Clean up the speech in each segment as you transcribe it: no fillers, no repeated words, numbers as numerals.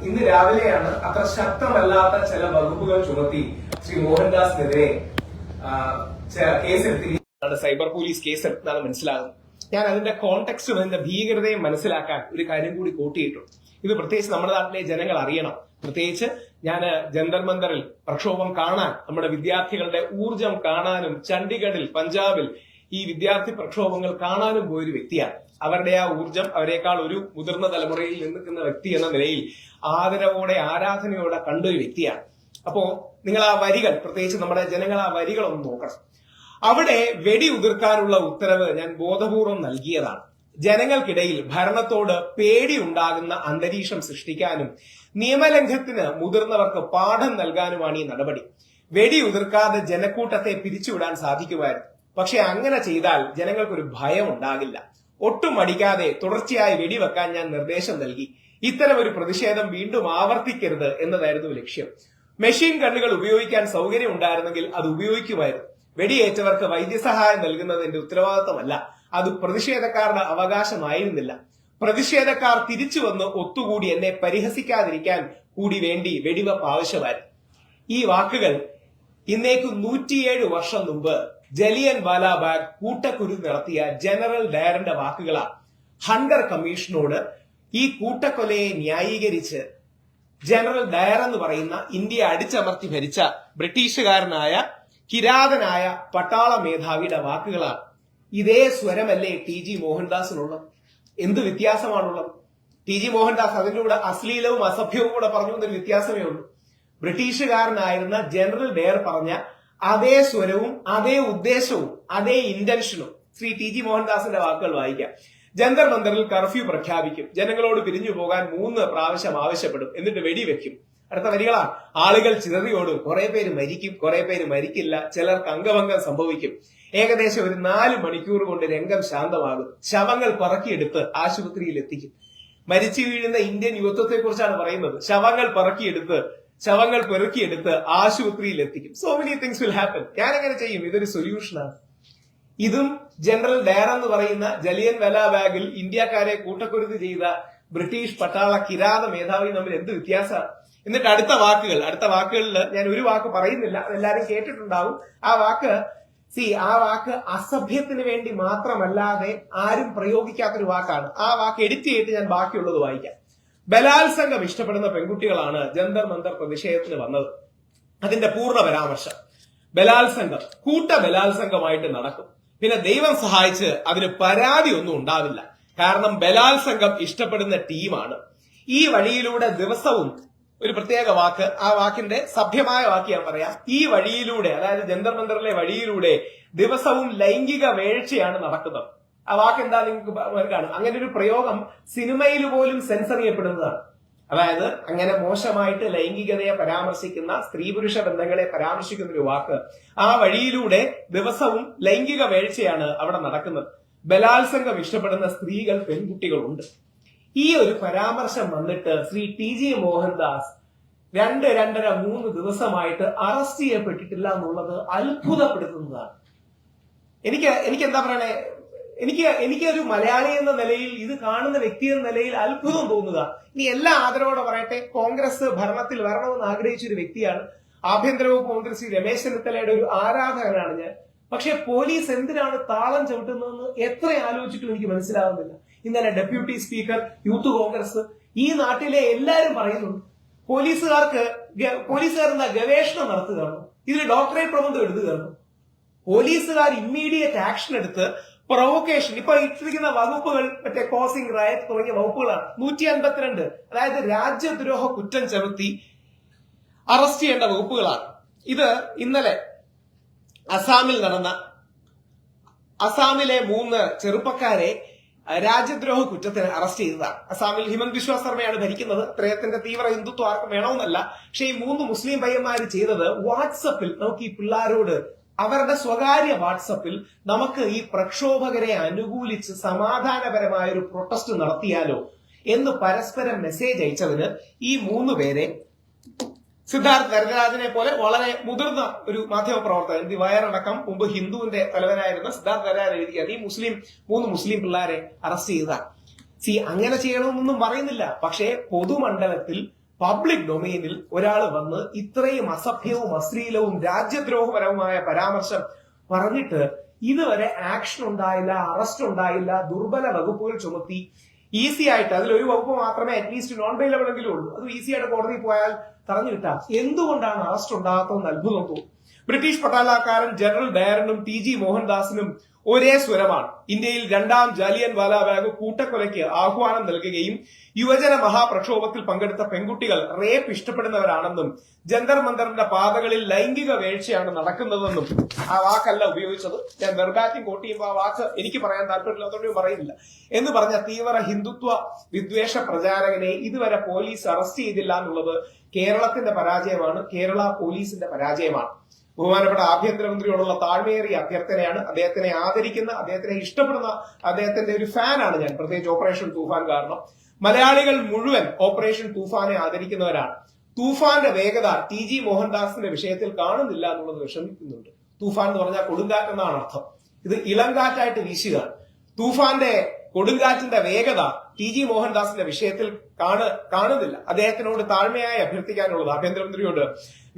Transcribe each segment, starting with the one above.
ഇന്ന് രാവിലെയാണ് അത്ര ശക്തമല്ലാത്ത ചില വകുപ്പുകൾ ചുമത്തി ശ്രീ മോഹൻദാസിനെതിരെ കേസെടുത്തിരിക്കുകയാണ്. സൈബർ പോലീസ് കേസെടുത്താണ് മനസ്സിലാകുന്നത്. ഞാൻ അതിന്റെ കോണ്ടെക്സ്റ്റും അതിന്റെ ഭീകരതയും മനസ്സിലാക്കാൻ ഒരു കാര്യം കൂടി കൂട്ടിയിട്ടുണ്ട്. ഇത് പ്രത്യേകിച്ച് നമ്മുടെ നാട്ടിലെ ജനങ്ങൾ അറിയണം. പ്രത്യേകിച്ച് ഞാൻ ജന്തർ മന്ദറിൽ പ്രക്ഷോഭം കാണാൻ, നമ്മുടെ വിദ്യാർത്ഥികളുടെ ഊർജം കാണാനും ചണ്ഡീഗഡിൽ, പഞ്ചാബിൽ ഈ വിദ്യാർത്ഥി പ്രക്ഷോഭങ്ങൾ കാണാനും പോയൊരു വ്യക്തിയാണ്. അവരുടെ ആ ഊർജം അവരെക്കാൾ ഒരു മുതിർന്ന തലമുറയിൽ നിൽക്കുന്ന വ്യക്തി എന്ന നിലയിൽ ആദരവോടെ ആരാധനയോടെ കണ്ടൊരു വ്യക്തിയാണ്. അപ്പോ നിങ്ങൾ ആ വരികൾ, പ്രത്യേകിച്ച് നമ്മുടെ ജനങ്ങൾ ആ വരികൾ ഒന്ന് നോക്കണം. അവിടെ വെടി ഉതിർക്കാനുള്ള ഉത്തരവ് ഞാൻ ബോധപൂർവം നൽകിയതാണ്. ജനങ്ങൾക്കിടയിൽ ഭരണത്തോട് പേടി ഉണ്ടാകുന്ന അന്തരീക്ഷം സൃഷ്ടിക്കാനും നിയമലംഘനത്തിന് മുതിർന്നവർക്ക് പാഠം നൽകാനുമാണ് ഈ നടപടി. വെടി ഉതിർക്കാതെ ജനക്കൂട്ടത്തെ പിരിച്ചുവിടാൻ സാധിക്കുമായിരുന്നു. പക്ഷെ അങ്ങനെ ചെയ്താൽ ജനങ്ങൾക്കൊരു ഭയം ഉണ്ടാകില്ല. ഒട്ടും മടിക്കാതെ തുടർച്ചയായി വെടിവെക്കാൻ ഞാൻ നിർദ്ദേശം നൽകി. ഇത്തരം ഒരു പ്രതിഷേധം വീണ്ടും ആവർത്തിക്കരുത് എന്നതായിരുന്നു ലക്ഷ്യം. മെഷീൻ ഗണ്ണുകൾ ഉപയോഗിക്കാൻ സൗകര്യം ഉണ്ടായിരുന്നെങ്കിൽ അത് ഉപയോഗിക്കുമായിരുന്നു. വെടിയേറ്റവർക്ക് വൈദ്യസഹായം നൽകുന്നത് എന്റെ ഉത്തരവാദിത്തമല്ല, അത് പ്രതിഷേധക്കാരുടെ അവകാശമായിരുന്നില്ല. പ്രതിഷേധക്കാർ തിരിച്ചു വന്ന് ഒത്തുകൂടി എന്നെ പരിഹസിക്കാതിരിക്കാൻ കൂടി വേണ്ടി വെടിവെപ്പ് ആവശ്യമായിരുന്നു. ഈ വാക്കുകൾ ഇന്നേക്ക് 107 വർഷം മുമ്പ് ജലിയൻ വാലാബാഗ് കൂട്ടക്കുരു നടത്തിയ ജനറൽ ഡയറിന്റെ വാക്കുകളാണ്. ഹണ്ടർ കമ്മീഷനോട് ഈ കൂട്ടക്കൊലയെ ന്യായീകരിച്ച് ജനറൽ ഡയർ എന്ന് പറയുന്ന ഇന്ത്യയെ അടിച്ചമർത്തി ഭരിച്ച ബ്രിട്ടീഷുകാരനായ കിരാതനായ പട്ടാള മേധാവിയുടെ വാക്കുകളാണ്. ഇതേ സ്വരമല്ലേ ടി.ജി. മോഹൻദാസിനുള്ളത്? എന്ത് വ്യത്യാസമാണുള്ളത്? ടി.ജി. മോഹൻദാസ് അതിന്റെ കൂടെ അശ്ലീലവും അസഭ്യവും കൂടെ പറഞ്ഞു എന്നൊരു വ്യത്യാസമേ ഉള്ളൂ. ബ്രിട്ടീഷുകാരനായിരുന്ന ജനറൽ ഡയർ പറഞ്ഞ അതേ സ്വരവും അതേ ഉദ്ദേശവും അതേ ഇന്റൻഷനും ശ്രീ ടി.ജി. മോഹൻദാസിന്റെ വാക്കുകൾ വായിക്കാം. ജന്തർ മന്ദറിൽ കർഫ്യൂ പ്രഖ്യാപിക്കും, ജനങ്ങളോട് പിരിഞ്ഞു പോകാൻ 3 പ്രാവശ്യം ആവശ്യപ്പെടും, എന്നിട്ട് വെടിവെക്കും. അടുത്ത വരികളാണ്: ആളുകൾ ചിതറിയോടും, കുറെ പേര് മരിക്കും, കുറെ പേര് മരിക്കില്ല, ചിലർക്ക് അംഗഭംഗം സംഭവിക്കും. ഏകദേശം ഒരു 4 മണിക്കൂർ കൊണ്ട് രംഗം ശാന്തമാകും. ശവങ്ങൾ പറക്കിയെടുത്ത് ആശുപത്രിയിൽ എത്തിക്കും. മരിച്ചു വീഴുന്ന ഇന്ത്യൻ യുവത്വത്തെ കുറിച്ചാണ് പറയുന്നത്. ശവങ്ങൾ പെറുക്കിയെടുത്ത് ആശുപത്രിയിൽ എത്തിക്കും. So many things will happen. ഞാൻ എങ്ങനെ ചെയ്യും? ഇതൊരു സൊല്യൂഷനാണ്. ഇതും ജനറൽ ഡയർ എന്ന് പറയുന്ന ജലിയൻ വാലാബാഗിൽ ഇന്ത്യക്കാരെ കൂട്ടക്കുരുതി ചെയ്ത ബ്രിട്ടീഷ് പട്ടാള കിരാത മേധാവി തമ്മിൽ എന്ത് വ്യത്യാസമാണ്? എന്നിട്ട് അടുത്ത വാക്കുകളിൽ ഞാൻ ഒരു വാക്ക് പറയുന്നില്ല, എല്ലാരും കേട്ടിട്ടുണ്ടാവും. ആ വാക്ക് അസഭ്യത്തിന് വേണ്ടി മാത്രമല്ലാതെ ആരും പ്രയോഗിക്കാത്തൊരു വാക്കാണ്. ആ വാക്ക് എഡിറ്റ് ചെയ്തിട്ട് ഞാൻ ബാക്കിയുള്ളത് വായിക്കാം. ബലാത്സംഗം ഇഷ്ടപ്പെടുന്ന പെൺകുട്ടികളാണ് ജന്തർ മന്ദർ പ്രതിഷേധത്തിന് വന്നത്. അതിന്റെ പൂർണ്ണ പരാമർശം: ബലാത്സംഗം കൂട്ട ബലാത്സംഗമായിട്ട് നടക്കും. പിന്നെ ദൈവം സഹായിച്ച് അതിന് പരാതി ഒന്നും ഉണ്ടാവില്ല. കാരണം ബലാത്സംഗം ഇഷ്ടപ്പെടുന്ന ടീമാണ്. ഈ വഴിയിലൂടെ ദിവസവും, ഒരു പ്രത്യേക വാക്ക്, ആ വാക്കിന്റെ സഭ്യമായ വാക്ക് ഞാൻ പറയാം, ഈ വഴിയിലൂടെ, അതായത് ജന്തർ മന്ദറിലെ വഴിയിലൂടെ ദിവസവും ലൈംഗിക വേഴ്ചയാണ് നടക്കുന്നത്. ആ വാക്ക് എന്താ നിങ്ങൾക്ക് കാണും. അങ്ങനെ ഒരു പ്രയോഗം സിനിമയിൽ പോലും സെൻസർ ചെയ്യപ്പെടുന്നതാണ്. അതായത് അങ്ങനെ മോശമായിട്ട് ലൈംഗികതയെ പരാമർശിക്കുന്ന, സ്ത്രീ പുരുഷ ബന്ധങ്ങളെ പരാമർശിക്കുന്ന ഒരു വാക്ക്, ആ വഴിയിലൂടെ ദിവസവും ലൈംഗിക വേഴ്ചയാണ് അവിടെ നടക്കുന്നത്. ബലാത്സംഗം ഇഷ്ടപ്പെടുന്ന സ്ത്രീകൾ, പെൺകുട്ടികളുണ്ട്. ഈ ഒരു പരാമർശം വന്നിട്ട് ശ്രീ ടി.ജി. മോഹൻദാസ് 2, 2.5, 3 ദിവസമായിട്ട് അറസ്റ്റ് ചെയ്യപ്പെട്ടിട്ടില്ല എന്നുള്ളത് അത്ഭുതപ്പെടുത്തുന്നതാണ്. എനിക്ക് എന്താ പറയണേ, എനിക്കൊരു മലയാളി എന്ന നിലയിൽ, ഇത് കാണുന്ന വ്യക്തി എന്ന നിലയിൽ അത്ഭുതം തോന്നുക. ഇനി എല്ലാ ആദരവോടെ പറയട്ടെ, കോൺഗ്രസ് ഭരണത്തിൽ വരണമെന്ന് ആഗ്രഹിച്ച ഒരു വ്യക്തിയാണ്. ആഭ്യന്തര വകുപ്പ് മന്ത്രി ശ്രീ രമേശ് ചെന്നിത്തലയുടെ ഒരു ആരാധകനാണ് ഞാൻ. പക്ഷെ പോലീസ് എന്തിനാണ് താളം ചവിട്ടുന്നതെന്ന് എത്ര ആലോചിച്ചിട്ടും എനിക്ക് മനസ്സിലാവുന്നില്ല. ഇന്നലെ ഡെപ്യൂട്ടി സ്പീക്കർ, യൂത്ത് കോൺഗ്രസ്, ഈ നാട്ടിലെ എല്ലാവരും പറയുന്നുണ്ട്, പോലീസുകാർ എന്താ ഗവേഷണം നടത്തുകയാണ്, ഇതിൽ ഡോക്ടറേറ്റ് പ്രബന്ധം എഴുതുകയാണ്. പോലീസുകാർ ഇമ്മീഡിയറ്റ് ആക്ഷൻ എടുത്ത് പ്രൊവോക്കേഷൻ, ഇപ്പൊ ഇട്ടിരിക്കുന്ന വകുപ്പുകൾ മറ്റേ കോസിംഗ്, റയറ്റ് തുടങ്ങിയ വകുപ്പുകളാണ്. 152, അതായത് രാജ്യദ്രോഹ കുറ്റം ചുമത്തി അറസ്റ്റ് ചെയ്യേണ്ട വകുപ്പുകളാണ്. ഇത് ഇന്നലെ അസാമിലെ 3 ചെറുപ്പക്കാരെ രാജ്യദ്രോഹ കുറ്റത്തിന് അറസ്റ്റ് ചെയ്തതാണ്. അസാമിൽ ഹിമന്ത് ബിശ്വ ശർമ്മയാണ് ഭരിക്കുന്നത്. അദ്ദേഹത്തിന്റെ തീവ്ര ഹിന്ദുത്വം ആർക്കും വേണമെന്നല്ല. പക്ഷെ ഈ 3 മുസ്ലിം പയ്യന്മാര് ചെയ്തത് വാട്സപ്പിൽ നമുക്ക് ഈ പിള്ളേരോട്, അവരുടെ സ്വകാര്യ വാട്സപ്പിൽ നമുക്ക് ഈ പ്രക്ഷോഭകരെ അനുകൂലിച്ച് സമാധാനപരമായ ഒരു പ്രൊട്ടസ്റ്റ് നടത്തിയാലോ എന്ന് പരസ്പരം മെസ്സേജ് അയച്ചതിന് ഈ 3 പേരെ സിദ്ധാർത്ഥ് നരരാജനെ പോലെ വളരെ മുതിർന്ന ഒരു മാധ്യമ പ്രവർത്തകൻ, വയറടക്കം മുമ്പ് ഹിന്ദുവിന്റെ തലവനായിരുന്ന സിദ്ധാർത്ഥ് നരരാജൻ എഴുതിയത് ഈ 3 മുസ്ലിം പിള്ളേരെ അറസ്റ്റ് ചെയ്തതാണ്. അങ്ങനെ ചെയ്യണമെന്നൊന്നും പറയുന്നില്ല. പക്ഷേ പൊതുമണ്ഡലത്തിൽ പബ്ലിക് ഡൊമൈനിൽ ഒരാൾ വന്ന് ഇത്രയും അസഭ്യവും അശ്ലീലവും രാജ്യദ്രോഹപരവുമായ പരാമർശം പറഞ്ഞിട്ട് ഇതുവരെ ആക്ഷൻ ഉണ്ടായില്ല, അറസ്റ്റ് ഉണ്ടായില്ല, ദുർബല വകുപ്പുകൾ ചുമത്തി ഈസി ആയിട്ട് അതിലൊരു വകുപ്പ് മാത്രമേ അറ്റ്ലീസ്റ്റ് നോൺ ബെയിലബിൾ എങ്കിലും ഉള്ളൂ, അത് ഈസി ആയിട്ട് കോടതിയിൽ പോയാൽ തടഞ്ഞു കിട്ടാം. എന്തുകൊണ്ടാണ് അറസ്റ്റ് ഉണ്ടാകാത്തതെന്ന് അത്ഭുതം തോന്നും. ബ്രിട്ടീഷ് പട്ടാളക്കാരൻ ജനറൽ ഡയറനും ടി.ജി. മോഹൻദാസിനും ഒരേ സ്വരമാണ്. ഇന്ത്യയിൽ രണ്ടാം ജാലിയൻ വാലാബാഗ് കൂട്ടക്കൊലയ്ക്ക് ആഹ്വാനം നൽകുകയും യുവജന മഹാപ്രക്ഷോഭത്തിൽ പങ്കെടുത്ത പെൺകുട്ടികൾ റേപ്പ് ഇഷ്ടപ്പെടുന്നവരാണെന്നും ജന്തർ മന്ദറിന്റെ പാതകളിൽ ലൈംഗിക വീഴ്ചയാണ് നടക്കുന്നതെന്നും ആ വാക്കല്ല ഉപയോഗിച്ചത്, ഞാൻ വെർബാറ്റിംഗ് കോട്ട് ചെയ്യുമ്പോൾ ആ വാക്ക് എനിക്ക് പറയാൻ താല്പര്യമില്ലാത്തതുകൊണ്ട് പറയുന്നില്ല എന്ന് പറഞ്ഞ തീവ്ര ഹിന്ദുത്വ വിദ്വേഷ പ്രചാരകനെ ഇതുവരെ പോലീസ് അറസ്റ്റ് ചെയ്തില്ല എന്നുള്ളത് കേരളത്തിന്റെ പരാജയമാണ്, കേരള പോലീസിന്റെ പരാജയമാണ്. ബഹുമാനപ്പെട്ട ആഭ്യന്തരമന്ത്രിയോടുള്ള താഴ്മയേറിയ അഭ്യർത്ഥനയാണ്. അദ്ദേഹത്തിനെ ആദരിക്കുന്ന, അദ്ദേഹത്തിനെ ഇഷ്ടപ്പെടുന്ന, അദ്ദേഹത്തിന്റെ ഒരു ഫാനാണ് ഞാൻ, പ്രത്യേകിച്ച് ഓപ്പറേഷൻ തൂഫാൻ കാരണം. മലയാളികൾ മുഴുവൻ ഓപ്പറേഷൻ തൂഫാനെ ആദരിക്കുന്നവരാണ്. തൂഫാന്റെ വേഗത ടി.ജി. മോഹൻദാസിന്റെ വിഷയത്തിൽ കാണുന്നില്ല എന്നുള്ളത് വിഷമിക്കുന്നുണ്ട്. തൂഫാൻ എന്ന് പറഞ്ഞാൽ കൊടുങ്കാറ്റ് എന്നാണ് അർത്ഥം. ഇത് ഇളങ്കാറ്റായിട്ട് വീശുകയാണ്. തൂഫാന്റെ കൊടുങ്കാറ്റിന്റെ വേഗത ടി.ജി. മോഹൻദാസിന്റെ വിഷയത്തിൽ കാണുന്നില്ല. അദ്ദേഹത്തിനോട് താഴ്മയായി അഭ്യർത്ഥിക്കാനുള്ളത് ആഭ്യന്തരമന്ത്രിയോട്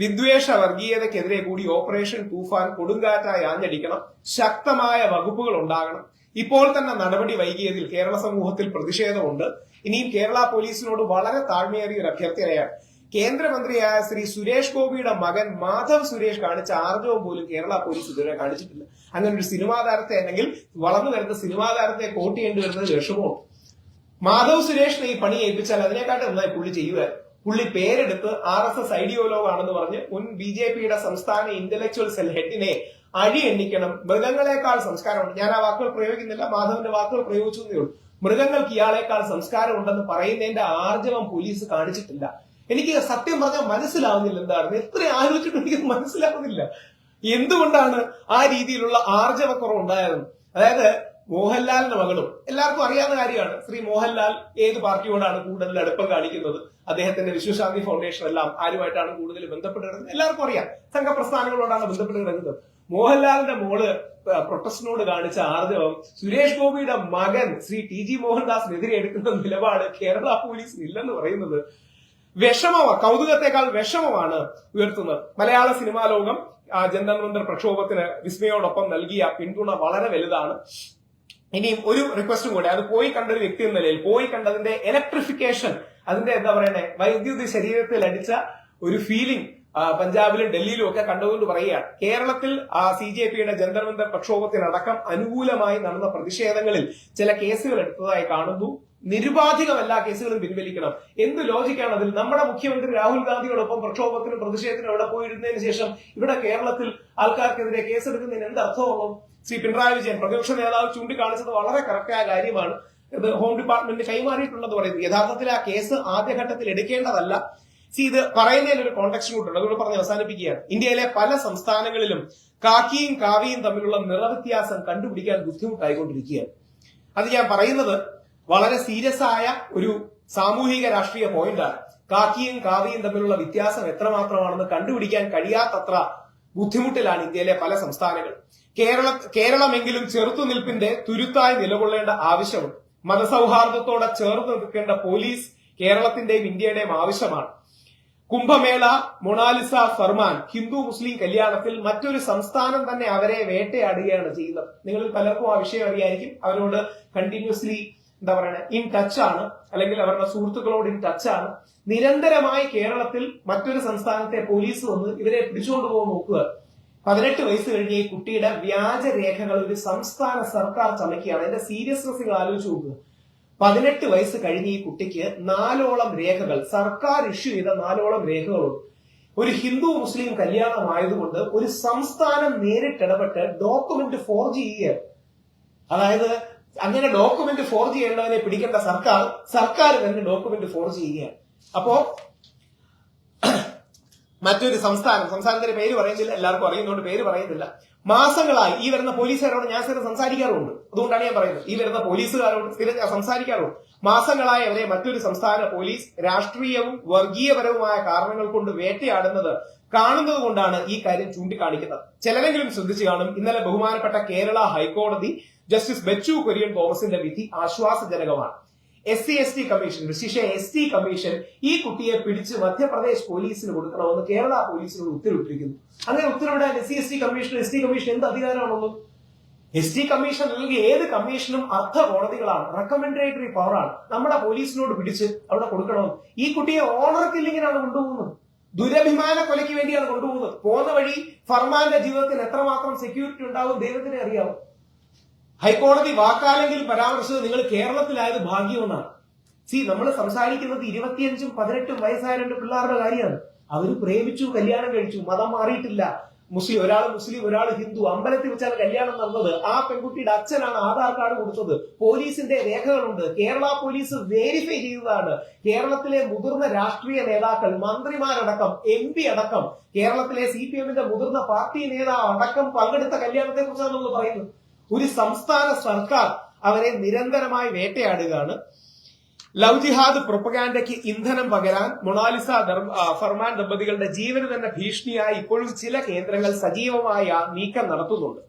വിദ്വേഷ വർഗീയതയ്ക്കെതിരെ കൂടി ഓപ്പറേഷൻ തൂഫാൻ കൊടുങ്കാറ്റായി ആഞ്ഞടിക്കണം, ശക്തമായ വകുപ്പുകൾ ഉണ്ടാകണം. ഇപ്പോൾ തന്നെ നടപടി വൈകിയതിൽ കേരള സമൂഹത്തിൽ പ്രതിഷേധമുണ്ട്. ഇനിയും കേരള പോലീസിനോട് വളരെ താഴ്മയേറിയ ഒരു അഭ്യർത്ഥനയാണ്. കേന്ദ്രമന്ത്രിയായ ശ്രീ സുരേഷ് ഗോപിയുടെ മകൻ മാധവ് സുരേഷ് കാണിച്ച ആർജവം പോലും കേരള പോലീസ് ഇതുവരെ കാണിച്ചിട്ടില്ല. അങ്ങനെ ഒരു സിനിമാ താരത്തെ അല്ലെങ്കിൽ വളർന്നു വരുന്ന സിനിമാ താരത്തെ കോട്ട് ചെയ്യേണ്ടി വരുന്നത് വിഷമവും. മാധവ് സുരേഷിനെ ഈ പണി ഏൽപ്പിച്ചാൽ അതിനെക്കാട്ടും നന്നായി പുള്ളി ചെയ്യുക. പുള്ളി പേരെടുത്ത് RSS ഐഡിയോലോഗാണെന്ന് പറഞ്ഞ് മുൻ BJPയുടെ സംസ്ഥാന ഇന്റലക്ച്വൽ സെൽ ഹെഡിനെ അഴി എണ്ണിക്കണം. മൃഗങ്ങളെക്കാൾ സംസ്കാരമുണ്ട്. ഞാൻ ആ വാക്കുകൾ പ്രയോഗിക്കുന്നില്ല, മാധവന്റെ വാക്കുകൾ പ്രയോഗിച്ചു എന്നേ ഉള്ളൂ. മൃഗങ്ങൾക്ക് ഇയാളെക്കാൾ സംസ്കാരം ഉണ്ടെന്ന് പറയുന്നതിന്റെ ആർജവം പോലീസ് കാണിച്ചിട്ടില്ല. എനിക്ക് സത്യം പറഞ്ഞാൽ മനസ്സിലാവുന്നില്ല എന്താണ്, എത്ര ആലോചിച്ചിട്ടും എനിക്ക് മനസ്സിലാവുന്നില്ല എന്തുകൊണ്ടാണ് ആ രീതിയിലുള്ള ആർജവക്കുറവ് ഉണ്ടായത്. അതായത് മോഹൻലാലിന്റെ മകളും എല്ലാവർക്കും അറിയാവുന്ന കാര്യമാണ്. ശ്രീ മോഹൻലാൽ ഏത് പാർട്ടിയോടാണ് കൂടുതൽ അടുപ്പം കാണിക്കുന്നത്, അദ്ദേഹത്തിന്റെ വിശ്വശാന്തി ഫൗണ്ടേഷൻ എല്ലാം ആരുമായിട്ടാണ് കൂടുതൽ ബന്ധപ്പെട്ട് കിടക്കുന്നത് എല്ലാവർക്കും അറിയാം. സംഘപ്രസ്ഥാനങ്ങളോടാണ് ബന്ധപ്പെട്ട് കിടക്കുന്നത്. മോഹൻലാലിന്റെ മോള് പ്രൊട്ടസ്റ്റിനോട് കാണിച്ച ആർജവം സുരേഷ് ഗോപിയുടെ മകൻ ശ്രീ ടി.ജി. മോഹൻദാസിനെതിരെ എടുക്കുന്ന നിലപാട് കേരള പോലീസിന് ഇല്ലെന്ന് പറയുന്നത് വിഷമമാണ്, കൗതുകത്തെക്കാൾ വിഷമമാണ് ഉയർത്തുന്നത്. മലയാള സിനിമാ ലോകം ജന്തർ മന്ദർ പ്രക്ഷോഭത്തിന് വിസ്മയോടൊപ്പം നൽകിയ പിന്തുണ വളരെ വലുതാണ്. ഇനിയും ഒരു റിക്വസ്റ്റും കൂടെ, അത് പോയി കണ്ട ഒരു വ്യക്തി എന്ന നിലയിൽ, പോയി കണ്ടതിന്റെ ഇലക്ട്രിഫിക്കേഷൻ, അതിന്റെ എന്താ പറയുന്നത്, വൈദ്യുതി ശരീരത്തിൽ അടിച്ച ഒരു ഫീലിംഗ് പഞ്ചാബിലും ഡൽഹിയിലും ഒക്കെ കണ്ടുകൊണ്ട് പറയുകയാണ്. കേരളത്തിൽ CJPയുടെ ജന്തർ മന്ദർ പ്രക്ഷോഭത്തിനടക്കം അനുകൂലമായി നടന്ന പ്രതിഷേധങ്ങളിൽ ചില കേസുകൾ എടുത്തതായി കാണുന്നു. നിരുപാധികം എല്ലാ കേസുകളും പിൻവലിക്കണം. എന്ത് ലോജിക്കാണ് അതിൽ? നമ്മുടെ മുഖ്യമന്ത്രി രാഹുൽ ഗാന്ധിയോടൊപ്പം പ്രക്ഷോഭത്തിനും പ്രതിഷേധത്തിനും അവിടെ പോയിരുന്നതിന് ശേഷം ഇവിടെ കേരളത്തിൽ ആൾക്കാർക്കെതിരെ കേസെടുക്കുന്നതിന് എന്ത് അർത്ഥമുള്ളൂ? ശ്രീ പിണറായി വിജയൻ പ്രതിപക്ഷ നേതാവ് ചൂണ്ടിക്കാണിച്ചത് വളരെ കറക്റ്റായ കാര്യമാണ്. ഇത് ഹോം ഡിപ്പാർട്ട്മെന്റ് കൈമാറിയിട്ടുണ്ടെന്ന് പറയുന്നത്. യഥാർത്ഥത്തിൽ ആ കേസ് ആദ്യഘട്ടത്തിൽ എടുക്കേണ്ടതല്ല. ഇത് പറയുന്നതിൽ ഒരു കോൺടെക്സ്റ്റ് കൂട്ടുണ്ട്, അതുകൊണ്ട് പറഞ്ഞ് അവസാനിപ്പിക്കുകയാണ്. ഇന്ത്യയിലെ പല സംസ്ഥാനങ്ങളിലും കാക്കിയും കാവിയും തമ്മിലുള്ള നിറവ്യത്യാസം കണ്ടുപിടിക്കാൻ ബുദ്ധിമുട്ടായിക്കൊണ്ടിരിക്കുകയാണ്. അത് ഞാൻ പറയുന്നത് വളരെ സീരിയസ് ആയ ഒരു സാമൂഹിക രാഷ്ട്രീയ പോയിന്റാണ്. കാക്കിയും കാവിയും തമ്മിലുള്ള വ്യത്യാസം എത്രമാത്രമാണെന്ന് കണ്ടുപിടിക്കാൻ കഴിയാത്തത്ര ബുദ്ധിമുട്ടിലാണ് ഇന്ത്യയിലെ പല സംസ്ഥാനങ്ങളും. കേരളമെങ്കിലും ചെറുത്തുനിൽപ്പിന്റെ തുരുത്തായി നിലകൊള്ളേണ്ട ആവശ്യമുണ്ട്. മതസൗഹാർദ്ദത്തോടെ ചേർന്ന് നിൽക്കേണ്ട പോലീസ് കേരളത്തിന്റെയും ഇന്ത്യയുടെയും ആവശ്യമാണ്. കുംഭമേള, മൊണാലിസ, ഫർമാൻ, ഹിന്ദു മുസ്ലിം കല്യാണത്തിൽ മറ്റൊരു സംസ്ഥാനം തന്നെ അവരെ വേട്ടയാടുകയാണ് ചെയ്യുന്നത്. നിങ്ങളിൽ പലർക്കും ആ വിഷയം അറിയായിരിക്കും. അവരോട് കണ്ടിന്യൂസ്ലി എന്താ പറയുക, ഇൻ ടച്ച് ആണ്, അല്ലെങ്കിൽ അവരുടെ സുഹൃത്തുക്കളോട് ഇൻ ടച്ച് ആണ്. നിരന്തരമായി കേരളത്തിൽ മറ്റൊരു സംസ്ഥാനത്തെ പോലീസ് വന്ന് ഇവരെ പിടിച്ചുകൊണ്ട് പോകാൻ നോക്കുക. 18 വയസ്സ് കഴിഞ്ഞ ഈ കുട്ടിയുടെ വ്യാജരേഖകൾ ഒരു സംസ്ഥാന സർക്കാർ ചമയ്ക്കുകയാണ്. അതിന്റെ സീരിയസ്നെസ് നിങ്ങൾ ആലോചിച്ച് നോക്കുക. 18 വയസ്സ് കഴിഞ്ഞ ഈ കുട്ടിക്ക് 4ഓളം രേഖകൾ, സർക്കാർ ഇഷ്യൂ ചെയ്ത 4ഓളം രേഖകളുണ്ട്. ഒരു ഹിന്ദു മുസ്ലിം കല്യാണമായതുകൊണ്ട് ഒരു സംസ്ഥാനം നേരിട്ടിടപെട്ട് ഡോക്യുമെന്റ് ഫോർജ് ചെയ്യുക. അതായത് അങ്ങനെ ഡോക്യുമെന്റ് ഫോർജ് ചെയ്യേണ്ടവനെ പിടിക്കേണ്ട സർക്കാർ തന്നെ ഡോക്യുമെന്റ് ഫോർജ് ചെയ്യുകയാണ്. അപ്പോ മറ്റൊരു സംസ്ഥാനത്തിന്റെ പേര് പറയുന്നില്ല, എല്ലാവർക്കും അറിയുന്നതുകൊണ്ട് പേര് പറയുന്നില്ല. മാസങ്ങളായി ഈ വരുന്ന പോലീസുകാരോട് ഞാൻ സ്ഥിരം സംസാരിക്കാറുണ്ട്, അതുകൊണ്ടാണ് ഞാൻ പറയുന്നത്. ഈ വരുന്ന പോലീസുകാരോട് സ്ഥിരം ഞാൻ സംസാരിക്കാറുണ്ട്. മാസങ്ങളായി അവരെ മറ്റൊരു സംസ്ഥാന പോലീസ് രാഷ്ട്രീയവും വർഗീയപരവുമായ കാരണങ്ങൾ കൊണ്ട് വേട്ടയാടുന്നത് കാണുന്നത് കൊണ്ടാണ് ഈ കാര്യം ചൂണ്ടിക്കാണിക്കുന്നത്. ചിലരെങ്കിലും ശ്രദ്ധിച്ചു കാണും, ഇന്നലെ ബഹുമാനപ്പെട്ട കേരള ഹൈക്കോടതി ജസ്റ്റിസ് ബെച്ചു കുര്യൻ തോമസിന്റെ വിധി ആശ്വാസജനകമാണ്. SC/ST കമ്മീഷൻ, വിശിഷ ST കമ്മീഷൻ ഈ കുട്ടിയെ പിടിച്ച് മധ്യപ്രദേശ് പോലീസിന് കൊടുക്കണമെന്ന് കേരള പോലീസിനോട് ഉത്തരവിട്ടിരിക്കുന്നു. അങ്ങനെ ഉത്തരവിടാൻ SC/ST കമ്മീഷൻ എന്ത് അധികാരമാണുള്ളത്? ST കമ്മീഷൻ അല്ലെങ്കിൽ ഏത് കമ്മീഷനും അർത്ഥ കോടതികളാണ്, റെക്കമെൻഡേറ്ററി പവറാണ്. നമ്മുടെ പോലീസിനോട് പിടിച്ച് അവിടെ കൊടുക്കണമെന്ന്. ഈ കുട്ടിയെ ഓണർ കില്ലിങ്ങിനാണ് കൊണ്ടുപോകുന്നത്, ദുരഭിമാന കൊലയ്ക്ക് വേണ്ടിയാണ് കൊണ്ടുപോകുന്നത്. പോകുന്ന വഴി ഫർമാന്റെ ജീവിതത്തിന് എത്രമാത്രം സെക്യൂരിറ്റി ഉണ്ടാവും ദൈവത്തിനെ അറിയാവും. ഹൈക്കോടതി വാക്കാലെങ്കിലും പരാമർശിച്ചത് നിങ്ങൾ കേരളത്തിലായത് ഭാഗ്യമെന്നാണ്. നമ്മൾ സംസാരിക്കുന്നത് 25ഉം 18ഉം വയസ്സായ 2 പിള്ളേരുടെ കാര്യമാണ്. അവര് പ്രേമിച്ചു, കല്യാണം കഴിച്ചു, മതം മാറിയിട്ടില്ല. ഒരാൾ മുസ്ലിം ഒരാൾ ഹിന്ദു. അമ്പലത്തിൽ വെച്ചാണ് കല്യാണം നടന്നത്. ആ പെൺകുട്ടിയുടെ അച്ഛനാണ് ആധാർ കാർഡ് കൊടുത്തത്. പോലീസിന്റെ രേഖകളുണ്ട്. കേരള പോലീസ് വെരിഫൈ ചെയ്തതാണ്. കേരളത്തിലെ മുതിർന്ന രാഷ്ട്രീയ നേതാക്കൾ, മന്ത്രിമാരടക്കം, MP അടക്കം, കേരളത്തിലെ CPM-ന്റെ മുതിർന്ന പാർട്ടി നേതാവ് അടക്കം പങ്കെടുത്ത കല്യാണത്തെ കുറിച്ചാണ് നമ്മൾ പറയുന്നത്. ഒരു സംസ്ഥാന സർക്കാർ അവരെ നിരന്തരമായി വേട്ടയാടുകയാണ്. ലവ് ജിഹാദ് പ്രൊപ്പഗാൻഡയ്ക്ക് ഇന്ധനം പകരാൻ മൊണാലിസ ഫർമാൻ ദമ്പതികളുടെ ജീവന് തന്നെ ഭീഷണിയായി ഇപ്പോഴും ചില കേന്ദ്രങ്ങൾ സജീവമായ നീക്കം നടത്തുന്നുണ്ട്.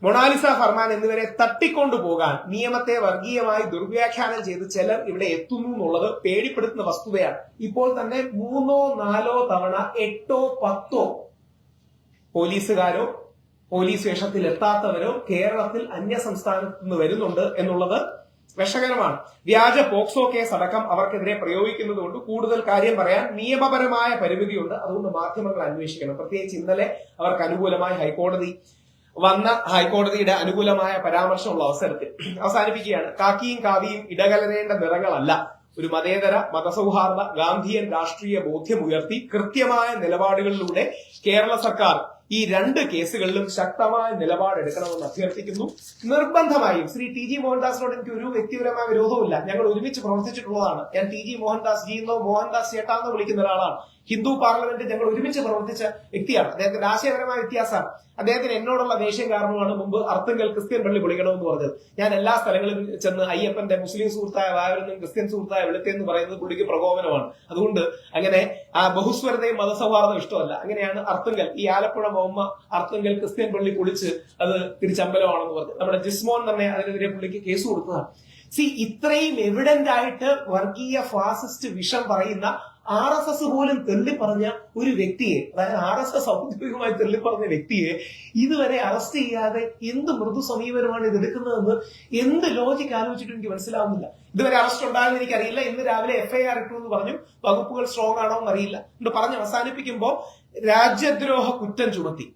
മൊണാലിസ ഫർമാൻ എന്നിവരെ തട്ടിക്കൊണ്ടുപോകാൻ നിയമത്തെ വർഗീയമായി ദുർവ്യാഖ്യാനം ചെയ്ത് ചിലർ ഇവിടെ എത്തുന്നു എന്നുള്ളത് പേടിപ്പെടുത്തുന്ന വസ്തുതയാണ്. ഇപ്പോൾ തന്നെ 3ഓ 4ഓ തവണ 8ഓ 10ഓ പോലീസുകാരോ പോലീസ് വേഷത്തിൽ എത്താത്തവരോ കേരളത്തിൽ അന്യ സംസ്ഥാനത്ത് നിന്ന് വരുന്നുണ്ട് എന്നുള്ളത് വിഷകരമാണ്. വ്യാജ പോക്സോ കേസ് അടക്കം അവർക്കെതിരെ പ്രയോഗിക്കുന്നത് കൊണ്ട് കൂടുതൽ കാര്യം പറയാൻ നിയമപരമായ പരിമിതിയുണ്ട്. അതുകൊണ്ട് മാധ്യമങ്ങൾ അന്വേഷിക്കണം. പ്രത്യേകിച്ച് ഇന്നലെ അവർക്ക് അനുകൂലമായി ഹൈക്കോടതിയുടെ അനുകൂലമായ പരാമർശമുള്ള അവസരത്തിൽ അവസാനിപ്പിക്കുകയാണ്. കാക്കിയും കാവിയും ഇടകലരേണ്ട നിറങ്ങളല്ല. ഒരു മതേതര, മതസൗഹാർദ്ദ, ഗാന്ധിയൻ രാഷ്ട്രീയ ബോധ്യമുയർത്തി കൃത്യമായ നിലപാടുകളിലൂടെ കേരള സർക്കാർ ഈ 2 കേസുകളിലും ശക്തമായ നിലപാടെടുക്കണമെന്ന് അഭ്യർത്ഥിക്കുന്നു. നിർബന്ധമായും ശ്രീ TG മോഹൻദാസിനോട് എനിക്ക് ഒരു വ്യക്തിപരമായ വിരോധവുമില്ല. ഞങ്ങൾ ഒരുമിച്ച് പ്രവർത്തിച്ചിട്ടുള്ളതാണ്. ഞാൻ TG മോഹൻദാസ് ജീന്നോ മോഹൻദാസ് ചേട്ടാന്നോ വിളിക്കുന്ന ഒരാളാണ്. ഹിന്ദു പാർലമെന്റിൽ ഞങ്ങൾ ഒരുമിച്ച് പ്രവർത്തിച്ച വ്യക്തിയാണ്. അദ്ദേഹത്തിന്റെ ആശയപരമായ വ്യത്യാസമാണ്. അദ്ദേഹത്തിന് എന്നോടുള്ള ദേഷ്യം കാരണമാണ് മുമ്പ് അർത്തുങ്കൽ ക്രിസ്ത്യൻ പള്ളി പൊളിക്കണമെന്ന് പറഞ്ഞത്. ഞാൻ എല്ലാ സ്ഥലങ്ങളിലും ചെന്ന് അയ്യപ്പന്റെ മുസ്ലിം സുഹൃത്തായ വായവരെന്നും ക്രിസ്ത്യൻ സുഹൃത്തായ വെളുത്തെന്ന് പറയുന്നത് പുള്ളിക്ക് പ്രകോപനമാണ്. അതുകൊണ്ട് അങ്ങനെ ആ ബഹുസ്വരതയും മതസൗഹാർദ്ദം ഇഷ്ടമല്ല. അങ്ങനെയാണ് അർത്തുങ്കൽ, ഈ ആലപ്പുഴ ബൊമ്മ അർത്തുങ്കൽ ക്രിസ്ത്യൻ പള്ളി പൊളിച്ച് അത് തിരിച്ചമ്പലമാണെന്ന് പറഞ്ഞു. നമ്മുടെ ജിസ്മോൻ തന്നെ അതിനെതിരെ പുള്ളിക്ക് കേസ് കൊടുത്തതാണ്. ഇത്രയും എവിഡന്റ് ആയിട്ട് വർഗീയ ഫാസിസ്റ്റ് വിഷം പറയുന്ന RSS പോലും തെള്ളിപ്പറഞ്ഞ ഒരു വ്യക്തിയെ, അതായത് RSS ഔദ്യോഗികമായി തെള്ളിപ്പറഞ്ഞ വ്യക്തിയെ ഇതുവരെ അറസ്റ്റ് ചെയ്യാതെ എന്ത് മൃദു സമീപനമാണ് ഇത് എടുക്കുന്നതെന്ന് എന്ത് ലോജിക്ക് ആലോചിച്ചിട്ടും എനിക്ക് മനസ്സിലാവുന്നില്ല. ഇതുവരെ അറസ്റ്റ് ഉണ്ടായെന്ന് എനിക്കറിയില്ല. ഇന്ന് രാവിലെ FIR ഇട്ടു എന്ന് പറഞ്ഞു. വകുപ്പുകൾ സ്ട്രോങ് ആണോ എന്നറിയില്ല. എന്നിട്ട് പറഞ്ഞ് അവസാനിപ്പിക്കുമ്പോൾ രാജ്യദ്രോഹ കുറ്റം ചുമത്തി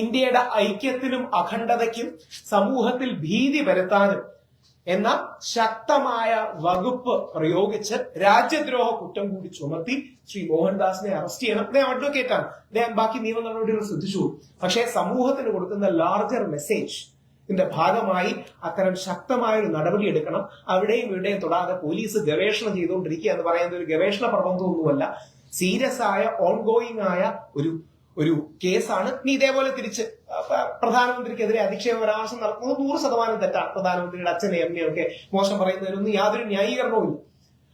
ഇന്ത്യയുടെ ഐക്യത്തിനും അഖണ്ഡതയ്ക്കും സമൂഹത്തിൽ ഭീതി വരുത്താനും എന്ന ശക്തമായ വകുപ്പ് പ്രയോഗിച്ച് രാജ്യദ്രോഹ കുറ്റം കൂടി ചുമത്തി ശ്രീ മോഹൻദാസിനെ അറസ്റ്റ് ചെയ്യണം. അദ്ദേഹം അഡ്വക്കേറ്റാണ്. അദ്ദേഹം ബാക്കി നിയമ നടപടികൾ ശ്രദ്ധിച്ചു. പക്ഷേ സമൂഹത്തിന് കൊടുക്കുന്ന ലാർജർ മെസ്സേജ് ഇതിന്റെ ഭാഗമായി അത്തരം ശക്തമായ ഒരു നടപടി എടുക്കണം. അവിടെയും ഇവിടെയും തൊടാതെ പോലീസ് ഗവേഷണം ചെയ്തുകൊണ്ടിരിക്കുക എന്ന് പറയുന്നത് ഒരു ഗവേഷണ പ്രബന്ധമൊന്നുമല്ല. സീരിയസ് ആയ ഓൺഗോയിങ് ആയ ഒരു കേസാണ്. ഇനി ഇതേപോലെ തിരിച്ച് പ്രധാനമന്ത്രിക്കെതിരെ അധിക്ഷേപ പരാമർശം നടക്കുന്നത് 100% തെറ്റാണ്. പ്രധാനമന്ത്രിയുടെ അച്ഛനെയും അമ്മയും ഒക്കെ മോശം പറയുന്നതിനൊന്നും യാതൊരു ന്യായീകരണവും ഇല്ല.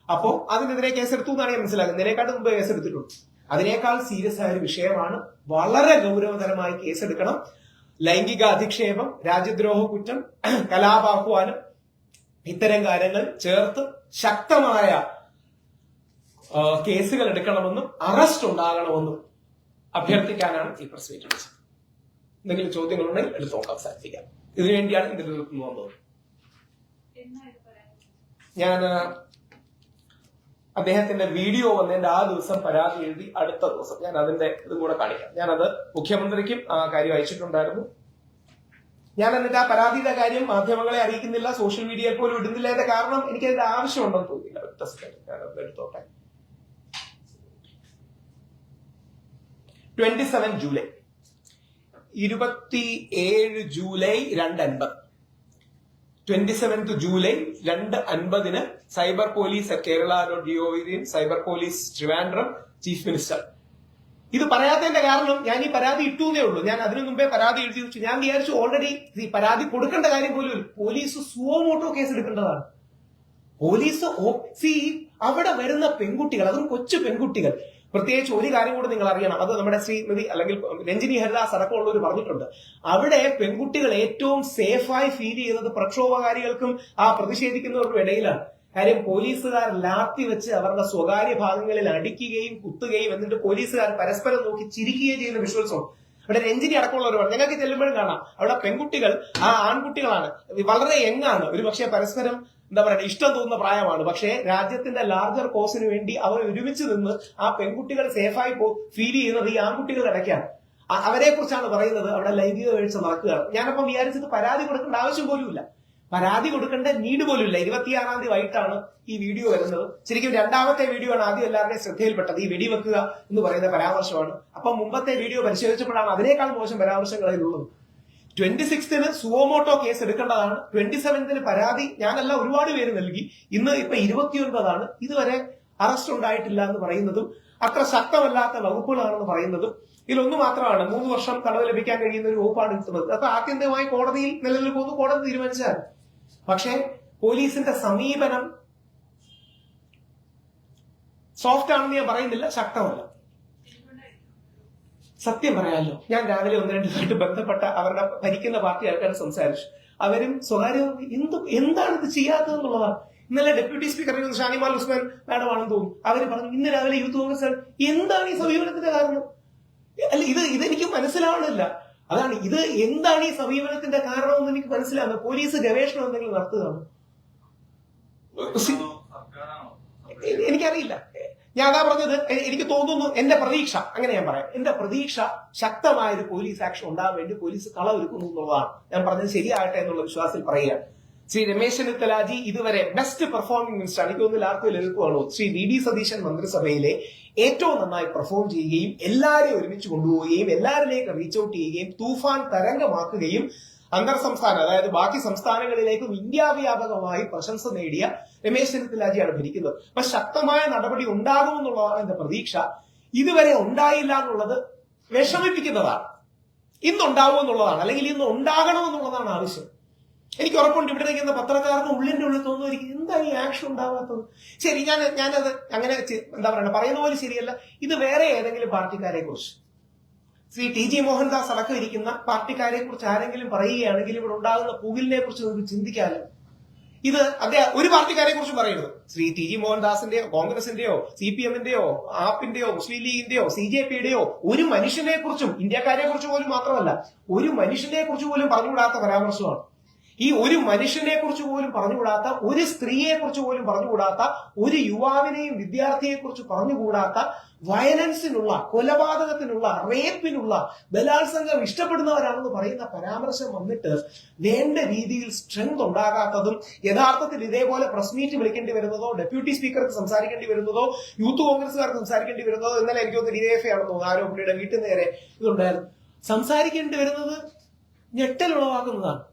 അപ്പോ അതിനെതിരെ കേസെടുത്തു എന്നാണ് ഞാൻ മനസ്സിലാക്കുന്നത്. ഇതിനേക്കാട്ടും മുമ്പ് കേസെടുത്തിട്ടുണ്ട്. അതിനേക്കാൾ സീരിയസ് ആയ ഒരു വിഷയമാണ്. വളരെ ഗൗരവതരമായി കേസെടുക്കണം. ലൈംഗിക അധിക്ഷേപം, രാജ്യദ്രോഹ കുറ്റം, കലാപാഹ്വാനം, ഇത്തരം കാര്യങ്ങൾ ചേർത്ത് ശക്തമായ കേസുകൾ എടുക്കണമെന്നും അറസ്റ്റ് ഉണ്ടാകണമെന്നും അഭ്യർത്ഥിക്കാനാണ് ഈ പ്രസ് മീറ്റ് വിളിച്ചത്. എന്തെങ്കിലും ചോദ്യങ്ങളുണ്ടെങ്കിൽ എടുത്ത് നോക്കാം, സാധിക്കാം. ഇതിനുവേണ്ടിയാണ് ഇതിന്റെ നിന്ന് വന്നത്. ഞാൻ അദ്ദേഹത്തിന്റെ വീഡിയോ വന്നതിന്റെ ആ ദിവസം പരാതി എഴുതി അടുത്ത ദിവസം ഞാൻ അതിന്റെ ഇതും കൂടെ കാണിക്കാം. ഞാനത് മുഖ്യമന്ത്രിക്കും ആ കാര്യം അയച്ചിട്ടുണ്ടായിരുന്നു. ഞാൻ എന്നിട്ട് ആ പരാതിയുടെ കാര്യം മാധ്യമങ്ങളെ അറിയിക്കുന്നില്ല, സോഷ്യൽ മീഡിയയിൽ പോലും ഇടുന്നില്ല. എന്റെ കാരണം എനിക്ക് അതിന്റെ ആവശ്യമുണ്ടെന്ന് തോന്നിയില്ല. ഒറ്റ സെക്കൻഡ് ഞാനത് എടുത്തോട്ടെ. 27 July 27 July 2:50 27 July 2:50 cyber police കേരള.gov, cyber police Trivandrum, chief minister. ഇത് പറയാത്തതിന്റെ കാരണം ഞാൻ ഈ പരാതി ഇട്ടൂന്നേ ഉള്ളൂ. ഞാൻ അതിനു മുമ്പേ പരാതി എഴുതി വെച്ചു. ഞാൻ വിചാരിച്ചു ഓൾറെഡി ഈ പരാതി കൊടുക്കേണ്ട കാര്യം പോലും പോലീസ് സുവോമോട്ടോ കേസ് എടുക്കേണ്ടതാണ്. പോലീസ് അവിടെ വരുന്ന പെൺകുട്ടികൾ, അതും കൊച്ചു പെൺകുട്ടികൾ. പ്രത്യേകിച്ച് ഒരു കാര്യം കൂടെ നിങ്ങൾ അറിയണം. അത് നമ്മുടെ ശ്രീമതി അല്ലെങ്കിൽ രഞ്ജിനി ഹരിദാസ് അടക്കമുള്ളവർ പറഞ്ഞിട്ടുണ്ട്. അവിടെ പെൺകുട്ടികൾ ഏറ്റവും സേഫായി ഫീൽ ചെയ്യുന്നത് പ്രക്ഷോഭകാരികൾക്കും ആ പ്രതിഷേധിക്കുന്നവർക്കും ഇടയിലാണ്. കാര്യം പോലീസുകാർ ലാത്തി വെച്ച് അവരുടെ സ്വകാര്യ ഭാഗങ്ങളിൽ അടിക്കുകയും കുത്തുകയും എന്നിട്ട് പോലീസുകാർ പരസ്പരം നോക്കി ചിരിക്കുകയും ചെയ്യുന്ന വിഷ്വൽസും അവിടെ രഞ്ജിനി അടക്കമുള്ളവരാണ്. ഞങ്ങൾക്ക് ചെല്ലുമ്പോഴും കാണാം അവിടെ പെൺകുട്ടികൾ ആ ആൺകുട്ടികളാണ്, വളരെ യങ്ങാണ്, ഒരു പക്ഷേ പരസ്പരം എന്താ പറയുക ഇഷ്ടം തോന്നുന്ന പ്രായമാണ്. പക്ഷേ രാജ്യത്തിന്റെ ലാർജർ കോസിന് വേണ്ടി അവർ ഒരുമിച്ച് നിന്ന് ആ പെൺകുട്ടികൾ സേഫായി ഫീൽ ചെയ്യുന്നത് ഈ ആൺകുട്ടികളുടെ ഇടയ്ക്കാണ്. അവരെ കുറിച്ചാണ് പറയുന്നത്. അവിടെ ലൈംഗിക വീഴ്ച നടക്കുകയാണ്. ഞാനപ്പം വിചാരിച്ചത് പരാതി കൊടുക്കേണ്ട ആവശ്യം പോലുമില്ല, പരാതി കൊടുക്കേണ്ട നീഡ് പോലുമില്ല. 26-ാം തീയതി വൈകിട്ടാണ് ഈ വീഡിയോ വരുന്നത്. ശരിക്കും രണ്ടാമത്തെ വീഡിയോ ആണ് ആദ്യം എല്ലാവരുടെയും ശ്രദ്ധയിൽപ്പെട്ടത്. ഈ വെടിവെക്കുക എന്ന് പറയുന്ന പരാമർശമാണ്. അപ്പം മുമ്പത്തെ വീഡിയോ പരിശോധിച്ചപ്പോഴാണ് അതിനേക്കാൾ മോശം പരാമർശങ്ങൾ അതിലുള്ളത്. 26-ന് സുവോമോട്ടോ കേസ് എടുക്കേണ്ടതാണ്. 27-ന് പരാതി ഞാനല്ല ഒരുപാട് പേര് നൽകി. ഇപ്പൊ 29-ആണ്. ഇതുവരെ അറസ്റ്റ് ഉണ്ടായിട്ടില്ല എന്ന് പറയുന്നതും അത്ര ശക്തമല്ലാത്ത വകുപ്പുകളാണെന്ന് പറയുന്നതും ഇതിലൊന്നു മാത്രമാണ് 3 വർഷം തടവ് ലഭിക്കാൻ കഴിയുന്ന ഒരു വകുപ്പാണ് കിട്ടുന്നത്. അപ്പൊ ആത്യന്തികമായി കോടതിയിൽ നിലനിൽക്കുന്നു, കോടതി തീരുമാനിച്ചാൽ. പക്ഷേ പോലീസിന്റെ സമീപനം സോഫ്റ്റ് ആണെന്ന് ഞാൻ പറയുന്നില്ല, ശക്തമല്ല. സത്യം പറയാമല്ലോ, ഞാൻ രാവിലെ 1-2 ബന്ധപ്പെട്ട അവരുടെ ഭരിക്കുന്ന പാർട്ടി ആൾക്കാർ സംസാരിച്ചു. അവരും സ്വകാര്യമായി എന്താണ് ഇത് ചെയ്യാത്തതെന്നുള്ളതാണ്. ഇന്നലെ ഡെപ്യൂട്ടി സ്പീക്കർ ഷാനിമാൽ ഉസ്മാൻ മാഡം ആണെന്ന് തോന്നുന്നു, അവര് പറഞ്ഞു ഇന്ന് രാവിലെ യൂത്ത് കോൺഗ്രസ് എന്താണ് ഈ സമീപനത്തിന്റെ കാരണം. അല്ല, ഇതെനിക്ക് മനസ്സിലാവണില്ല. അതാണ് ഇത് എന്താണ് ഈ സമീപനത്തിന്റെ കാരണമെന്ന് എനിക്ക് മനസ്സിലാവുന്നത്. പോലീസ് ഗവേഷണം എന്തെങ്കിലും നടത്തുകയാണ്, എനിക്കറിയില്ല. ഞാൻ അതാ പറഞ്ഞത്, എനിക്ക് തോന്നുന്നു, എന്റെ പ്രതീക്ഷ, അങ്ങനെ ഞാൻ പറയാം, എന്റെ പ്രതീക്ഷ ശക്തമായ ഒരു പോലീസ് ആക്ഷൻ ഉണ്ടാകാൻ വേണ്ടി പോലീസ് കളവൊരുക്കുന്നു എന്നുള്ളതാണ്. ഞാൻ പറഞ്ഞത് ശരിയാകട്ടെ എന്നുള്ള വിശ്വാസത്തിൽ പറയുകയാണ്. ശ്രീ രമേശ് ചെന്നിത്തലാജി ഇതുവരെ ബെസ്റ്റ് പെർഫോമിംഗ് മിനിസ്റ്റർ, എനിക്ക് തോന്നുന്നു ആർക്കും എതിർക്കുവാണോ, ശ്രീ വി സതീശൻ മന്ത്രിസഭയിലെ ഏറ്റവും നന്നായി പെർഫോം ചെയ്യുകയും എല്ലാവരെയും ഒരുമിച്ച് കൊണ്ടുപോവുകയും എല്ലാവരിലേക്ക് റീച്ച് ഔട്ട് ചെയ്യുകയും തൂഫാൻ തരംഗമാക്കുകയും അന്തർ സംസ്ഥാന, അതായത് ബാക്കി സംസ്ഥാനങ്ങളിലേക്കും ഇന്ത്യാവ്യാപകമായി പ്രശംസ നേടിയ രമേശ് ചെന്നിത്തലാജിയാണ് ഭരിക്കുന്നത്. അപ്പൊ ശക്തമായ നടപടി ഉണ്ടാകുമെന്നുള്ളതാണ് എന്റെ പ്രതീക്ഷ. ഇതുവരെ ഉണ്ടായില്ല എന്നുള്ളത് വിഷമിപ്പിക്കുന്നതാണ്. ഇന്നുണ്ടാവുമെന്നുള്ളതാണ്, അല്ലെങ്കിൽ ഇന്ന് ഉണ്ടാകണമെന്നുള്ളതാണ് ആവശ്യം. എനിക്ക് ഉറപ്പുണ്ട് ഇവിടെ നിൽക്കുന്ന പത്രക്കാർക്ക് ഉള്ളിന്റെ ഉള്ളിൽ തോന്നുമായിരിക്കും എന്താണ് ഈ ആക്ഷൻ ഉണ്ടാവാത്തത്. ശരി, ഞാനത് അങ്ങനെ എന്താ പറയുക, പറയുന്ന പോലെ ശരിയല്ല. ഇത് വേറെ ഏതെങ്കിലും പാർട്ടിക്കാരെ കുറിച്ച്, ശ്രീ TG മോഹൻദാസ് അടക്കം ഇരിക്കുന്ന പാർട്ടിക്കാരെ കുറിച്ച് ആരെങ്കിലും പറയുകയാണെങ്കിൽ ഇവിടെ ഉണ്ടാകുന്ന പുകിലിനെ കുറിച്ച് നമുക്ക് ചിന്തിക്കാമല്ലോ. ഇത് അദ്ദേഹം ഒരു പാർട്ടിക്കാരെ കുറിച്ച് പറയരുത്. ശ്രീ TG മോഹൻദാസിന്റെയോ കോൺഗ്രസിന്റെയോ CPM-ന്റെയോ ആപ്പിന്റെയോ മുസ്ലിം ലീഗിന്റെയോ CJP-യുടെയോ ഒരു മനുഷ്യനെ കുറിച്ചും, ഇന്ത്യക്കാരെ കുറിച്ച് പോലും മാത്രമല്ല, ഒരു മനുഷ്യനെ കുറിച്ച് പോലും പറഞ്ഞുകൂടാത്ത പരാമർശമാണ്. ഈ ഒരു മനുഷ്യനെ കുറിച്ച് പോലും പറഞ്ഞുകൂടാത്ത, ഒരു സ്ത്രീയെ കുറിച്ച് പോലും പറഞ്ഞുകൂടാത്ത, ഒരു യുവാവിനെയും വിദ്യാർത്ഥിയെ കുറിച്ച് പറഞ്ഞുകൂടാത്ത, വയലൻസിനുള്ള, കൊലപാതകത്തിനുള്ള, റേപ്പിനുള്ള, ബലാത്സംഗം ഇഷ്ടപ്പെടുന്നവരാണെന്ന് പറയുന്ന പരാമർശം വന്നിട്ട് വേണ്ട രീതിയിൽ സ്ട്രെങ്ത് ഉണ്ടാകാത്തതും, യഥാർത്ഥത്തിൽ ഇതേപോലെ പ്രസ് മീറ്റ് വിളിക്കേണ്ടി വരുന്നതോ, ഡെപ്യൂട്ടി സ്പീക്കർക്ക് സംസാരിക്കേണ്ടി വരുന്നതോ, യൂത്ത് കോൺഗ്രസുകാർക്ക് സംസാരിക്കേണ്ടി വരുന്നതോ, ഇന്നലെ എനിക്ക് തോന്നുന്നു DFA ആണെന്ന് തോന്നുന്നു, ആരോ പുള്ളിയുടെ വീട്ടിൽ നേരെ ഇതുണ്ടായിരുന്നു, സംസാരിക്കേണ്ടി വരുന്നത് ഞെട്ടലുളവാക്കുന്നതാണ്.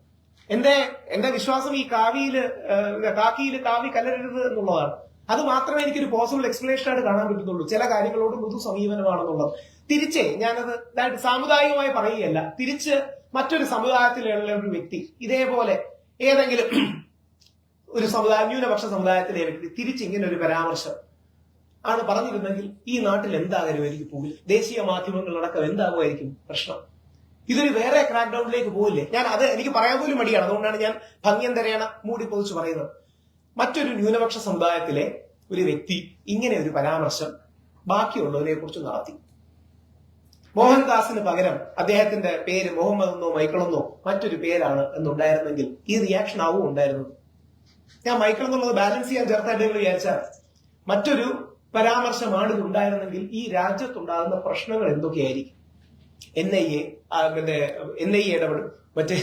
എന്റെ വിശ്വാസം ഈ കാക്കിയിൽ കാവി കലരരുത് എന്നുള്ളതാണ്. അത് മാത്രമേ എനിക്കൊരു പോസിബിൾ എക്സ്പ്ലനേഷൻ ആയിട്ട് കാണാൻ പറ്റുന്നുള്ളൂ. ചില കാര്യങ്ങളോട് മൃദു സമീപനമാണെന്നുള്ളത്. തിരിച്ച് ഞാനത് സാമുദായികമായി പറയുകയല്ല, തിരിച്ച് മറ്റൊരു സമുദായത്തിലുള്ള ഒരു വ്യക്തി ഇതേപോലെ ഏതെങ്കിലും ഒരു ന്യൂനപക്ഷ സമുദായത്തിലെ വ്യക്തി തിരിച്ച് ഇങ്ങനെ ഒരു പരാമർശം ആണ് പറഞ്ഞിരുന്നെങ്കിൽ ഈ നാട്ടിൽ എന്താകുമായിരിക്കും പോകില്ല, ദേശീയ മാധ്യമങ്ങളടക്കം എന്താകുമായിരിക്കും പ്രശ്നം. ഇതൊരു വേറെ ക്രാക്ക് ഡൌണിലേക്ക് പോകില്ലേ? എനിക്ക് പറയാൻ പോലും മടിയാണ്. അതുകൊണ്ടാണ് ഞാൻ ഭംഗ്യന്തരേണ മൂടി പൊതിച്ച് പറയുന്നത്. മറ്റൊരു ന്യൂനപക്ഷ സമുദായത്തിലെ ഒരു വ്യക്തി ഇങ്ങനെ ഒരു പരാമർശം ബാക്കിയുള്ളവരെ കുറിച്ച് നടത്തി. മോഹൻദാസിന് പകരം അദ്ദേഹത്തിന്റെ പേര് മുഹമ്മദ് എന്നോ മൈക്കിളെന്നോ മറ്റൊരു പേരാണ് എന്നുണ്ടായിരുന്നെങ്കിൽ ഈ റിയാക്ഷൻ ആവും ഉണ്ടായിരുന്നത്. ഞാൻ മൈക്കിൾ എന്നുള്ളത് ബാലൻസ് ചെയ്യാൻ ചേർത്തായിട്ട് വിചാരിച്ചാൽ മറ്റൊരു പരാമർശമാണ് ഇത് ഉണ്ടായിരുന്നെങ്കിൽ ഈ രാജ്യത്തുണ്ടാകുന്ന പ്രശ്നങ്ങൾ എന്തൊക്കെയായിരിക്കും? NIA ഇടപെടും, മറ്റേ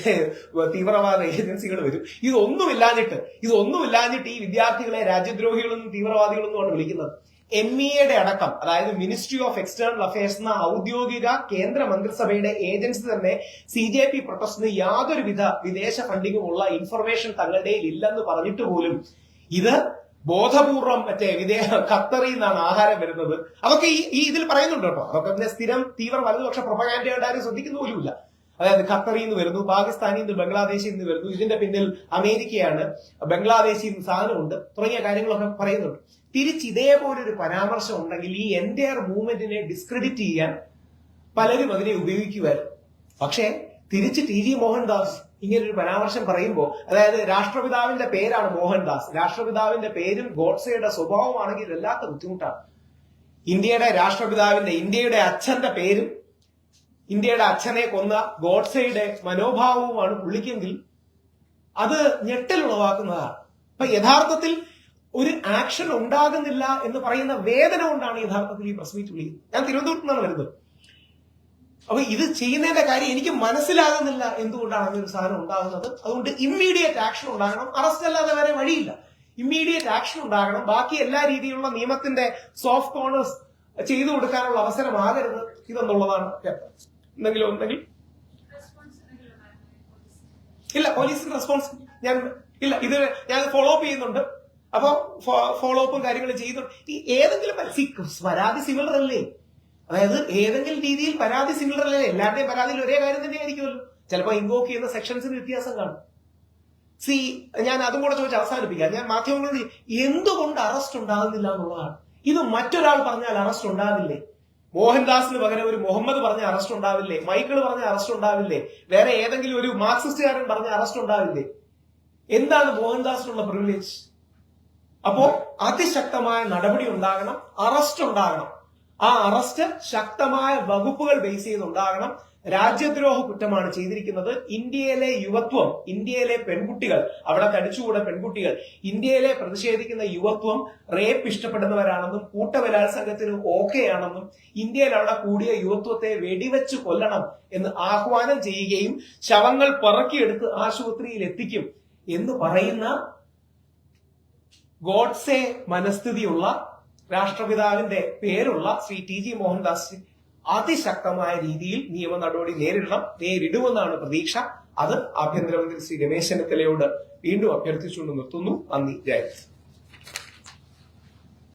തീവ്രവാദ ഏജൻസികൾ വരും. ഇതൊന്നുമില്ലാഞ്ഞിട്ട് ഈ വിദ്യാർത്ഥികളെ രാജ്യദ്രോഹികളെന്നും തീവ്രവാദികളെന്നുമാണ് വിളിക്കുന്നത്. MEA അടക്കം, അതായത് മിനിസ്ട്രി ഓഫ് എക്സ്റ്റേണൽ അഫയേഴ്സ് എന്ന ഔദ്യോഗിക കേന്ദ്ര മന്ത്രിസഭയുടെ ഏജൻസി തന്നെ CJP പ്രൊട്ടസ്റ്റിന് യാതൊരുവിധ വിദേശ ഫണ്ടിങ്ങുമുള്ള ഇൻഫർമേഷൻ തങ്ങളുടെ ഇല്ലെന്ന് പറഞ്ഞിട്ട് പോലും ഇത് ബോധപൂർവം ഖത്തറിൽ നിന്നാണ് ആഹാരം വരുന്നത്. അതൊക്കെ ഈ ഇതിൽ പറയുന്നുണ്ട് കേട്ടോ. അതൊക്കെ പിന്നെ സ്ഥിരം തീവ്ര വലതുപക്ഷ പ്രൊപ്പഗാൻഡയുടെ ആരും ശ്രദ്ധിക്കുന്ന പോലുമില്ല. അതായത് ഖത്തറിൽ നിന്ന് വരുന്നു, പാകിസ്ഥാനിൽ നിന്ന്, ബംഗ്ലാദേശിൽ നിന്ന് വരുന്നു, ഇതിന്റെ പിന്നിൽ അമേരിക്കയാണ്, ബംഗ്ലാദേശിൽ നിന്ന് സാധനമുണ്ട്, തുടങ്ങിയ കാര്യങ്ങളൊക്കെ പറയുന്നുണ്ട്. തിരിച്ച് ഇതേപോലൊരു പരാമർശം ഉണ്ടെങ്കിൽ ഈ എൻറ്റയർ മൂവ്മെന്റിനെ ഡിസ്ക്രെഡിറ്റ് ചെയ്യാൻ പലരും അതിനെ ഉപയോഗിക്കുമായിരുന്നു. പക്ഷേ തിരിച്ച് TG മോഹൻദാസ് ഇങ്ങനൊരു പരാമർശം പറയുമ്പോൾ, അതായത് രാഷ്ട്രപിതാവിന്റെ പേരാണ് മോഹൻദാസ്, രാഷ്ട്രപിതാവിന്റെ പേരും ഗോഡ്സെയുടെ സ്വഭാവമാണെങ്കിൽ വല്ലാത്ത ബുദ്ധിമുട്ടാണ്. ഇന്ത്യയുടെ രാഷ്ട്രപിതാവിന്റെ, ഇന്ത്യയുടെ അച്ഛന്റെ പേരും ഇന്ത്യയുടെ അച്ഛനെ കൊന്ന ഗോഡ്സെയുടെ മനോഭാവവുമാണ് പുള്ളിക്കെങ്കിൽ അത് ഞെട്ടലുളവാക്കുന്നതാണ്. അപ്പൊ യഥാർത്ഥത്തിൽ ഒരു ആക്ഷൻ ഉണ്ടാകുന്നില്ല എന്ന് പറയുന്ന വേദന കൊണ്ടാണ് യഥാർത്ഥത്തിൽ ഈ പ്രസ് മീറ്റ് വിളിക്കുന്നത്. ഞാൻ തിരുവനന്തപുരത്ത് നിന്നാണ് വരുന്നത്. അപ്പൊ ഇത് ചെയ്യുന്നതിന്റെ കാര്യം എനിക്ക് മനസ്സിലാകുന്നില്ല എന്തുകൊണ്ടാണ് അങ്ങനെ ഒരു സാധനം ഉണ്ടാകുന്നത്. അതുകൊണ്ട് ഇമ്മീഡിയറ്റ് ആക്ഷൻ ഉണ്ടാകണം. അറസ്റ്റ് അല്ലാതെ വേറെ വഴിയില്ല. ഇമ്മീഡിയറ്റ് ആക്ഷൻ ഉണ്ടാകണം. ബാക്കി എല്ലാ രീതിയിലുള്ള നിയമത്തിന്റെ സോഫ്റ്റ് കോർണേഴ്സ് ചെയ്തു കൊടുക്കാനുള്ള അവസരമാകരുത് ഇതെന്നുള്ളതാണ് എന്തെങ്കിലും ഉണ്ടെങ്കിൽ. ഇല്ല, പോലീസിന്റെ റെസ്പോൺസ് ഇല്ല, ഇത് ഞാൻ ഫോളോ അപ്പ് ചെയ്യുന്നുണ്ട്. അപ്പൊ ഫോളോ അപ്പും കാര്യങ്ങളും ചെയ്യുന്നുണ്ട്. ഈ ഏതെങ്കിലും പരാതി സിമിലർ അല്ലേ? അതായത് ഏതെങ്കിലും രീതിയിൽ പരാതി സിമിലർ അല്ലേ? എല്ലാവരുടെയും പരാതിയിൽ ഒരേ കാര്യം തന്നെ ആയിരിക്കുമല്ലോ. ചിലപ്പോൾ ഇൻവോക്ക് ചെയ്യുന്ന സെക്ഷൻസിന് വ്യത്യാസം കാണും. ഞാൻ അതും കൂടെ ചോദിച്ച് അവസാനിപ്പിക്കാം. ഞാൻ മാധ്യമങ്ങളോട് എന്തുകൊണ്ട് അറസ്റ്റ് ഉണ്ടാകുന്നില്ല എന്നുള്ളതാണ്. ഇത് മറ്റൊരാൾ പറഞ്ഞാൽ അറസ്റ്റ് ഉണ്ടാവില്ലേ? മോഹൻദാസിന് പകരം ഒരു മുഹമ്മദ് പറഞ്ഞ അറസ്റ്റ് ഉണ്ടാവില്ലേ? മൈക്കിൾ പറഞ്ഞ അറസ്റ്റ് ഉണ്ടാവില്ലേ? വേറെ ഏതെങ്കിലും ഒരു മാർക്സിസ്റ്റുകാരൻ പറഞ്ഞ അറസ്റ്റ് ഉണ്ടാവില്ലേ? എന്താണ് മോഹൻദാസിനുള്ള പ്രിവിലേജ്? അപ്പോ അതിശക്തമായ നടപടി ഉണ്ടാകണം, അറസ്റ്റ് ഉണ്ടാകണം. ആ അറസ്റ്റ് ശക്തമായ വകുപ്പുകൾ ബേസ് ചെയ്തുണ്ടാകണം. രാജ്യദ്രോഹ കുറ്റമാണ് ചെയ്തിരിക്കുന്നത്. ഇന്ത്യയിലെ യുവത്വം, ഇന്ത്യയിലെ പെൺകുട്ടികൾ, അവിടെ തടിച്ചുകൂടെ പെൺകുട്ടികൾ, ഇന്ത്യയിലെ പ്രതിഷേധിക്കുന്ന യുവത്വം റേപ്പ് ഇഷ്ടപ്പെടുന്നവരാണെന്നും കൂട്ടബലാത്സംഗത്തിന് ഓക്കെയാണെന്നും ഇന്ത്യയിൽ അവിടെ കൂടിയ യുവത്വത്തെ വെടിവെച്ച് കൊല്ലണം എന്ന് ആഹ്വാനം ചെയ്യുകയും ശവങ്ങൾ പറക്കിയെടുത്ത് ആശുപത്രിയിൽ എത്തിക്കും എന്ന് പറയുന്ന ഗോഡ്സെ മനസ്ഥിതിയുള്ള രാഷ്ട്രപിതാവിന്റെ പേരുള്ള ശ്രീ ടി.ജി. മോഹൻദാസ് അതിശക്തമായ രീതിയിൽ നിയമ നടപടി നേരിടുമെന്നാണ് പ്രതീക്ഷ. അത് ആഭ്യന്തരമന്ത്രി ശ്രീ രമേശ് ചെന്നിത്തലയോട് വീണ്ടും അഭ്യർത്ഥിച്ചുകൊണ്ട് നിർത്തുന്നു. നന്ദി. ജയ്.